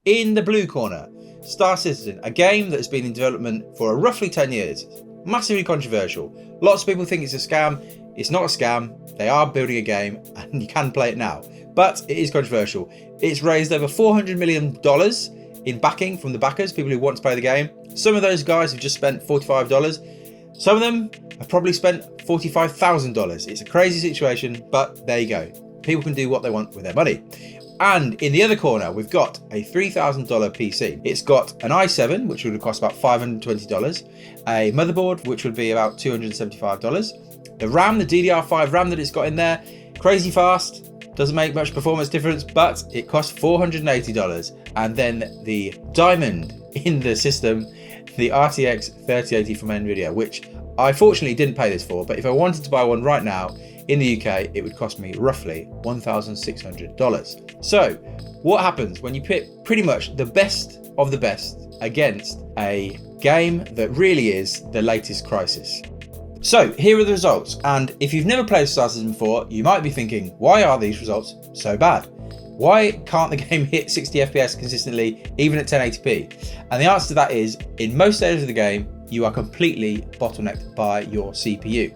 In the blue corner, Star Citizen, a game that has been in development for roughly 10 years. Massively controversial. Lots of people think it's a scam. It's not a scam. They are building a game and you can play it now. But it is controversial. It's raised over $400 million in backing from the backers, people who want to play the game. Some of those guys have just spent $45. Some of them have probably spent $45,000. It's a crazy situation, but there you go. People can do what they want with their money. And in the other corner, we've got a $3,000 PC. It's got an i7, which would cost about $520, a motherboard, which would be about $275. The RAM, the DDR5 RAM that it's got in there, crazy fast, doesn't make much performance difference, but it costs $480. And then the diamond in the system, the RTX 3080 from Nvidia, which I fortunately didn't pay this for, but if I wanted to buy one right now, in the UK, it would cost me roughly $1,600. So what happens when you pit pretty much the best of the best against a game that really is the latest crisis? So here are the results. And if you've never played Star Citizen before, you might be thinking, why are these results so bad? Why can't the game hit 60 FPS consistently, even at 1080p? And the answer to that is, in most areas of the game, you are completely bottlenecked by your CPU.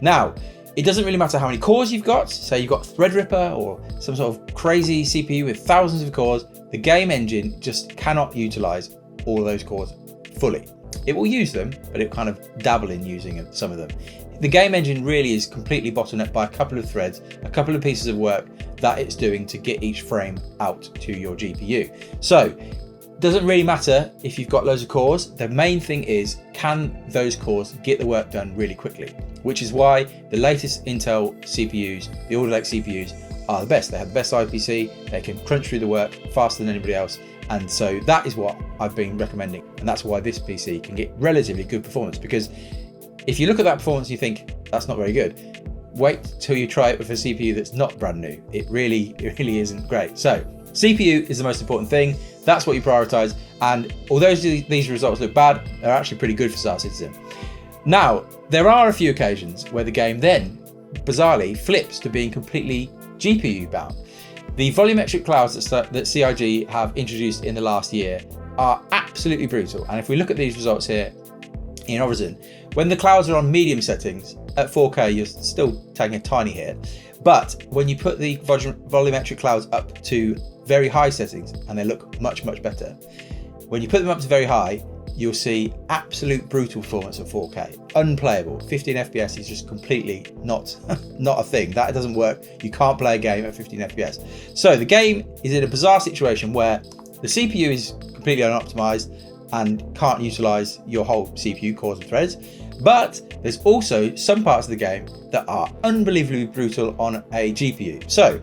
Now, it doesn't really matter how many cores you've got. Say you've got Threadripper or some sort of crazy CPU with thousands of cores, the game engine just cannot utilize all of those cores fully. It will use them, but it kind of dabble in using some of them. The game engine really is completely bottlenecked by a couple of threads, a couple of pieces of work that it's doing to get each frame out to your GPU. So it doesn't really matter if you've got loads of cores. The main thing is, can those cores get the work done really quickly? Which is why the latest Intel CPUs, the Alder CPUs, are the best. They have the best IPC, they can crunch through the work faster than anybody else. And so that is what I've been recommending. And that's why this PC can get relatively good performance, because if you look at that performance, you think that's not very good. Wait till you try it with a CPU that's not brand new. It really isn't great. So CPU is the most important thing. That's what you prioritize. And although these results look bad, they're actually pretty good for Star Citizen. Now, there are a few occasions where the game then, bizarrely, flips to being completely GPU bound. The volumetric clouds that CIG have introduced in the last year are absolutely brutal. And if we look at these results here in Horizon, when the clouds are on medium settings at 4K, you're still taking a tiny hit. But when you put the volumetric clouds up to very high settings, and they look much, much better. When you put them up to very high, you'll see absolute brutal performance at 4K. Unplayable. 15 FPS is just completely not a thing. That doesn't work. You can't play a game at 15 FPS. So the game is in a bizarre situation where the CPU is completely unoptimized and can't utilize your whole CPU cores and threads. But there's also some parts of the game that are unbelievably brutal on a GPU. So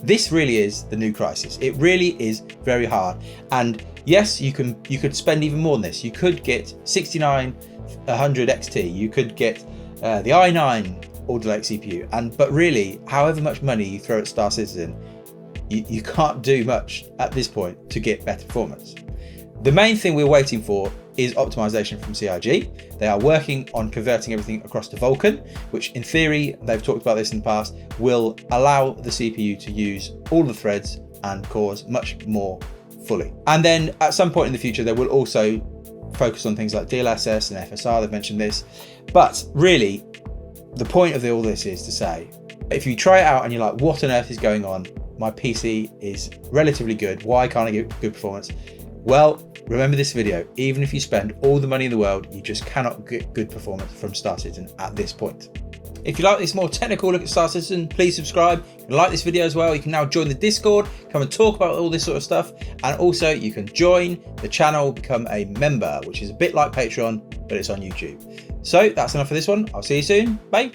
this really is the new crisis. It really is very hard. And yes, you could spend even more than this. You could get 6900 XT. You could get the i9 Alder Lake CPU. But really, however much money you throw at Star Citizen, you can't do much at this point to get better performance. The main thing we're waiting for is optimization from CIG. They are working on converting everything across to Vulkan, which in theory, they've talked about this in the past, will allow the CPU to use all the threads and cores much more fully. And then at some point in the future, they will also focus on things like DLSS and FSR, they've mentioned this. But really, the point of all this is to say, if you try it out and you're like, what on earth is going on? My PC is relatively good. Why can't I get good performance? Well, remember this video, even if you spend all the money in the world, you just cannot get good performance from Star Citizen at this point. If you like this more technical look at Star Citizen, please subscribe. If you like this video as well, you can now join the Discord, come and talk about all this sort of stuff. And also you can join the channel, become a member, which is a bit like Patreon, but it's on YouTube. So that's enough for this one. I'll see you soon. Bye.